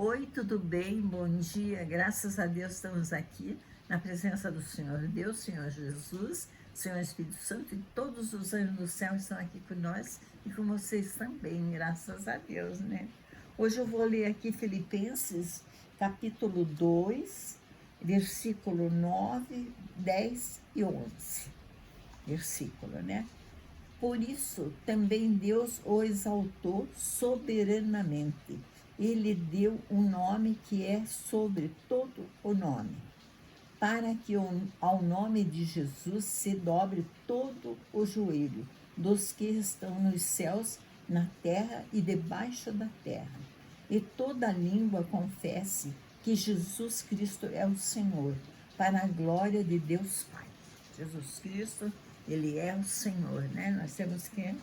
Oi, tudo bem? Bom dia. Graças a Deus estamos aqui na presença do Senhor Deus, Senhor Jesus, Senhor Espírito Santo, e todos os anjos do céu estão aqui com nós e com vocês também, graças a Deus, né? Hoje eu vou ler aqui Filipenses, capítulo 2, versículo 9, 10 e 11. Versículo, né? Por isso também Deus o exaltou soberanamente. Ele deu um nome que é sobre todo o nome, para que ao nome de Jesus se dobre todo o joelho dos que estão nos céus, na terra e debaixo da terra, e toda língua confesse que Jesus Cristo é o Senhor, para a glória de Deus Pai. Jesus Cristo, Ele é o Senhor, né? Nós temos que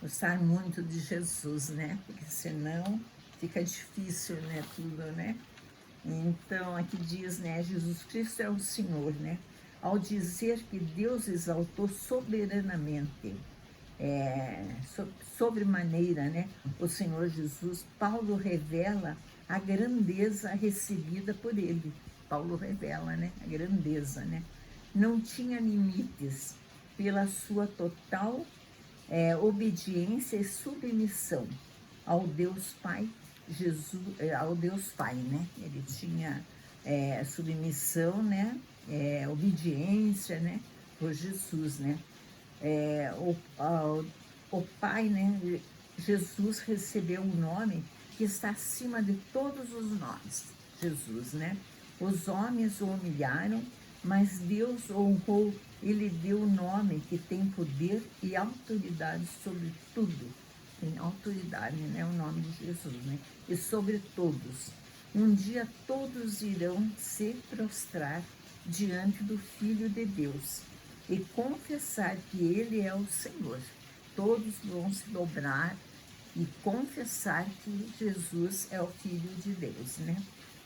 gostar muito de Jesus, né? Porque senão fica difícil, né? Tudo, né? Então, aqui diz, né? Jesus Cristo é o Senhor, né? Ao dizer que Deus exaltou soberanamente, sobremaneira, né? O Senhor Jesus, Paulo revela a grandeza recebida por ele. Paulo revela, né? A grandeza, né? Não tinha limites pela sua total obediência e submissão ao Deus Pai, Jesus, ao Deus Pai, né? Ele tinha submissão, né? Obediência, né? Por Jesus, né? É, o, a, o Pai, né? Jesus recebeu um nome que está acima de todos os nomes, Jesus, né? Os homens o humilharam, mas Deus o honrou. Ele deu o nome que tem poder e autoridade sobre tudo. Tem autoridade, né? O nome de Jesus, né? E sobre todos. Um dia todos irão se prostrar diante do Filho de Deus e confessar que Ele é o Senhor. Todos vão se dobrar e confessar que Jesus é o Filho de Deus, né?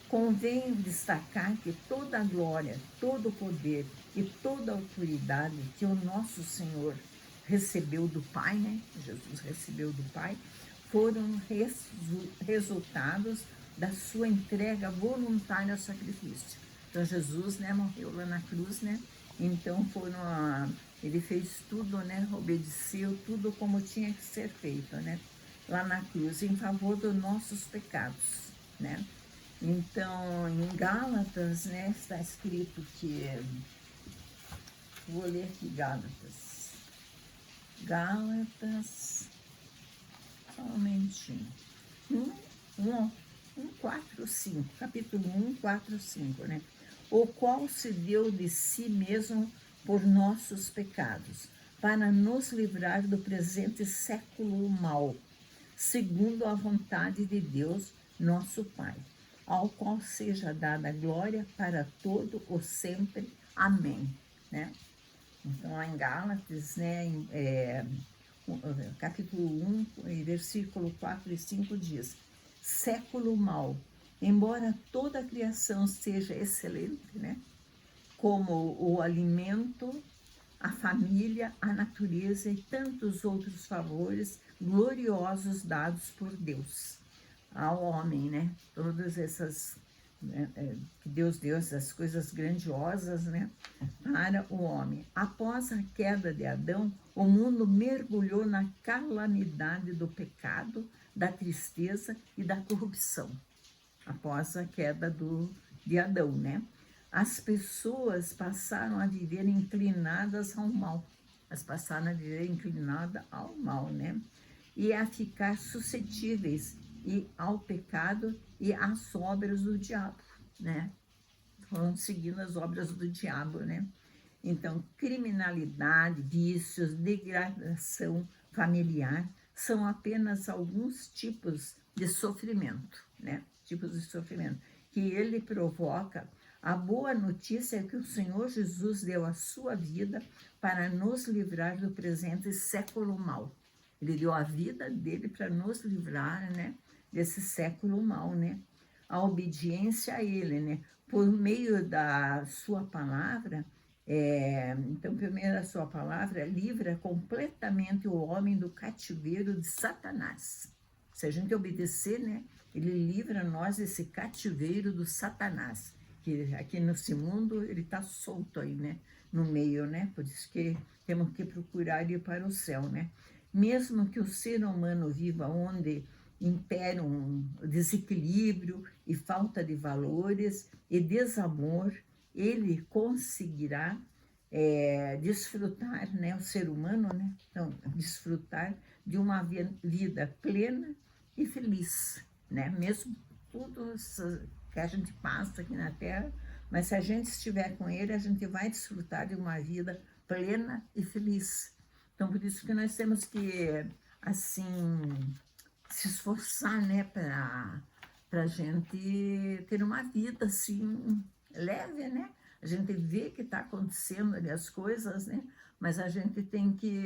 Convém destacar que toda a glória, todo o poder e toda a autoridade que o nosso Senhor recebeu do Pai, né? Jesus recebeu do Pai, foram resultados da sua entrega voluntária ao sacrifício. Então Jesus, né, morreu lá na cruz, né? Então ele fez tudo, né? Obedeceu tudo como tinha que ser feito, né? Lá na cruz, em favor dos nossos pecados, né? Então, em Gálatas, né, está escrito que, vou ler aqui Gálatas, só um momentinho, 4, 5, capítulo 1, 4, 5, né? O qual se deu de si mesmo por nossos pecados, para nos livrar do presente século mau, segundo a vontade de Deus, nosso Pai, ao qual seja dada glória para todo o sempre. Amém. Né? Então, lá em Gálatas, né, capítulo 1, versículo 4 e 5 diz: século mau, embora toda a criação seja excelente, né, como o alimento, a família, a natureza e tantos outros favores gloriosos dados por Deus ao homem, né? Todas essas, né, que Deus deu, essas coisas grandiosas, né? Para o homem. Após a queda de Adão, o mundo mergulhou na calamidade do pecado, da tristeza e da corrupção. Após a queda de Adão, né? As pessoas passaram a viver inclinadas ao mal. Elas passaram a viver inclinadas ao mal, né? E a ficar suscetíveis ao pecado e às obras do diabo, né? Foram seguindo as obras do diabo, né? Então, criminalidade, vícios, degradação familiar são apenas alguns tipos de sofrimento, né? Tipos de sofrimento que ele provoca. A boa notícia é que o Senhor Jesus deu a sua vida para nos livrar do presente século mau. Ele deu a vida dele para nos livrar, né, desse século mau, né? A obediência a ele, né? Por meio da sua palavra, então, primeiro a sua palavra livra completamente o homem do cativeiro de Satanás. Se a gente obedecer, né, Ele livra nós desse cativeiro do Satanás, que aqui nesse mundo ele está solto aí, né? No meio, né? Por isso que temos que procurar ir para o céu, né? Mesmo que o ser humano viva onde impera um desequilíbrio e falta de valores e desamor, ele conseguirá desfrutar, né, o ser humano, né, então, desfrutar de uma vida plena e feliz, né, mesmo tudo isso que a gente passa aqui na Terra, mas se a gente estiver com ele, a gente vai desfrutar de uma vida plena e feliz. Então, por isso que nós temos que, assim, se esforçar, né, para a gente ter uma vida, assim, leve, né? A gente vê que está acontecendo ali as coisas, né? Mas a gente tem que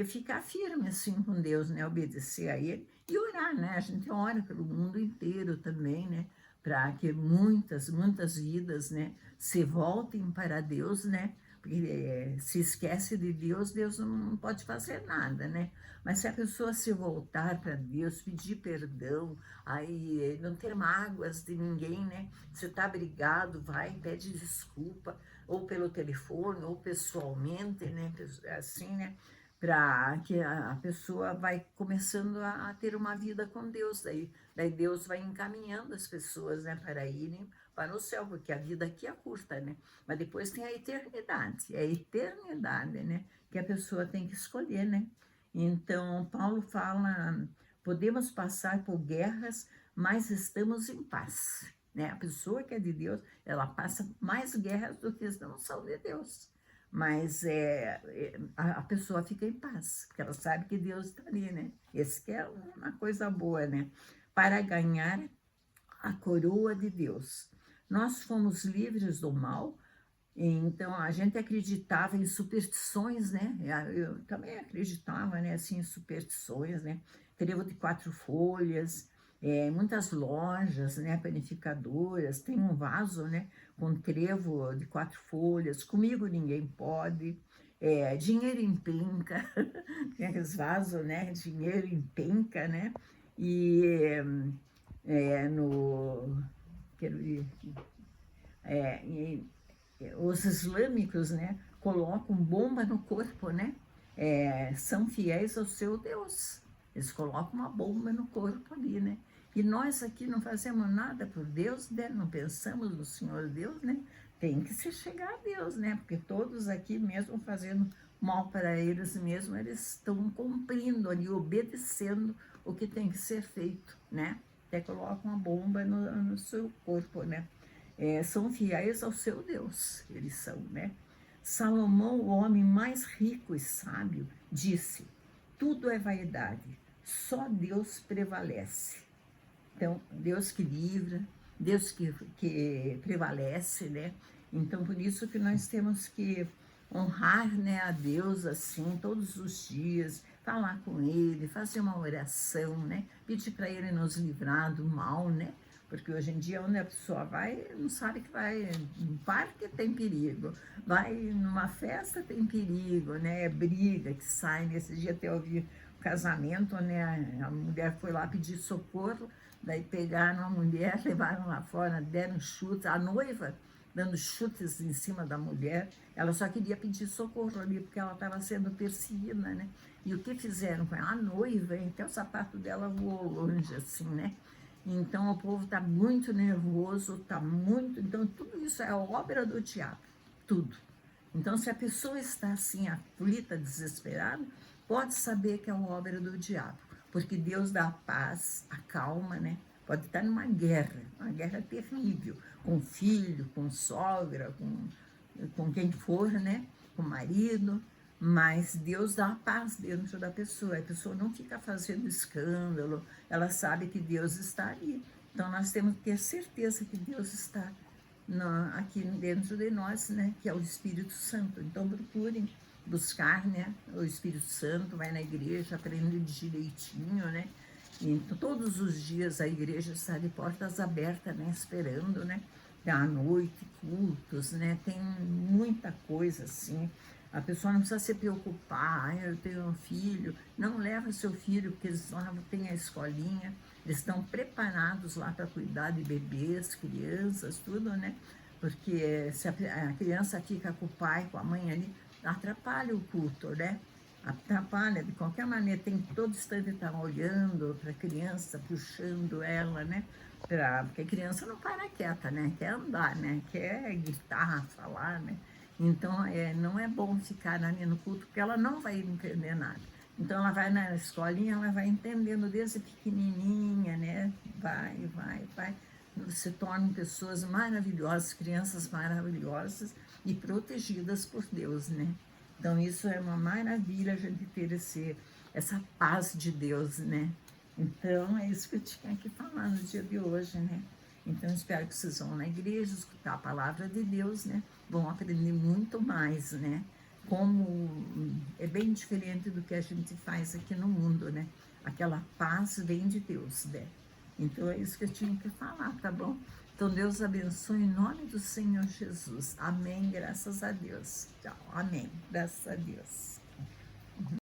ficar firme, assim, com Deus, né? Obedecer a Ele e orar, né? A gente ora pelo mundo inteiro também, né? Para que muitas vidas, né? Se voltem para Deus, né? Porque se esquece de Deus, Deus não pode fazer nada, né? Mas se a pessoa se voltar para Deus, pedir perdão, aí não ter mágoas de ninguém, né? Você está brigado, vai, pede desculpa, ou pelo telefone, ou pessoalmente, né? Assim, né? Para que a pessoa vai começando a ter uma vida com Deus, daí Deus vai encaminhando as pessoas, né? Para irem para o céu, porque a vida aqui é curta, né? Mas depois tem é a eternidade, né? Que a pessoa tem que escolher, né? Então, Paulo fala, podemos passar por guerras, mas estamos em paz, né? A pessoa que é de Deus, ela passa mais guerras do que as que não são de Deus. Mas a pessoa fica em paz, porque ela sabe que Deus está ali, né? Esse que é uma coisa boa, né? Para ganhar a coroa de Deus. Nós fomos livres do mal, então a gente acreditava em superstições, né? Eu também acreditava, né, assim, em superstições, né? Trevo de 4 folhas, muitas lojas, né, panificadoras, tem um vaso, né, com trevo de 4 folhas, comigo ninguém pode, dinheiro em penca, tem aqueles vasos, né, dinheiro em penca, né? E no quero ver, os islâmicos, né, colocam bomba no corpo, né? São fiéis ao seu Deus. Eles colocam uma bomba no corpo ali, né? E nós aqui não fazemos nada por Deus, né? Não pensamos no Senhor Deus, né? Tem que se chegar a Deus, né? Porque todos aqui, mesmo fazendo mal para eles mesmos, eles estão cumprindo ali, obedecendo o que tem que ser feito, né? Até colocam uma bomba no seu corpo, né? São fiéis ao seu Deus, eles são, né? Salomão, o homem mais rico e sábio, disse: tudo é vaidade, só Deus prevalece. Então, Deus que livra, Deus que prevalece, né? Então, por isso que nós temos que honrar, né, a Deus assim todos os dias, falar com Ele, fazer uma oração, né? Pedir para Ele nos livrar do mal, né? Porque hoje em dia, onde a pessoa vai, não sabe que vai num parque tem perigo, vai numa festa tem perigo, né? É briga que sai. Nesse dia até eu vi o casamento, né? A mulher foi lá pedir socorro, daí pegaram a mulher, levaram lá fora, deram chutes, a noiva dando chutes em cima da mulher, ela só queria pedir socorro ali, porque ela estava sendo perseguida, né? E o que fizeram com ela? A noiva, até o sapato dela voou longe, assim, né? Então o povo está muito nervoso, está muito. Então tudo isso é obra do diabo, tudo. Então se a pessoa está assim, aflita, desesperada, pode saber que é uma obra do diabo, porque Deus dá a paz, a calma, né? Pode estar numa guerra, uma guerra terrível, com filho, com sogra, com quem for, né? Com marido, mas Deus dá a paz dentro da pessoa. A pessoa não fica fazendo escândalo, ela sabe que Deus está ali. Então nós temos que ter certeza que Deus está aqui dentro de nós, né? Que é o Espírito Santo. Então procurem buscar, né? O Espírito Santo, vai na igreja, aprende direitinho, né? Então, todos os dias a igreja está de portas abertas, né? Esperando, né? À noite, cultos, né? Tem muita coisa assim. A pessoa não precisa se preocupar, eu tenho um filho, não leva seu filho, porque eles lá têm a escolinha, Eles estão preparados lá para cuidar de bebês, crianças, tudo, né? Porque se a criança fica com o pai, com a mãe ali, atrapalha o culto, né? Atrapalha, de qualquer maneira, tem que todo instante estar olhando para a criança, puxando ela, né? Porque a criança não para quieta, né? Quer andar, né? Quer gritar, falar, né? Então, não é bom ficar ali no culto, porque ela não vai entender nada. Então, ela vai na escolinha, ela vai entendendo desde pequenininha, né? Vai. Se tornam pessoas maravilhosas, crianças maravilhosas e protegidas por Deus, né? Então, isso é uma maravilha a gente ter essa paz de Deus, né? Então, é isso que eu tinha que falar no dia de hoje, né? Então, espero que vocês vão na igreja escutar a palavra de Deus, né? Vão aprender muito mais, né? Como é bem diferente do que a gente faz aqui no mundo, né? Aquela paz vem de Deus, né? Então, é isso que eu tinha que falar, tá bom? Então, Deus abençoe em nome do Senhor Jesus. Amém, graças a Deus. Tchau, amém, graças a Deus.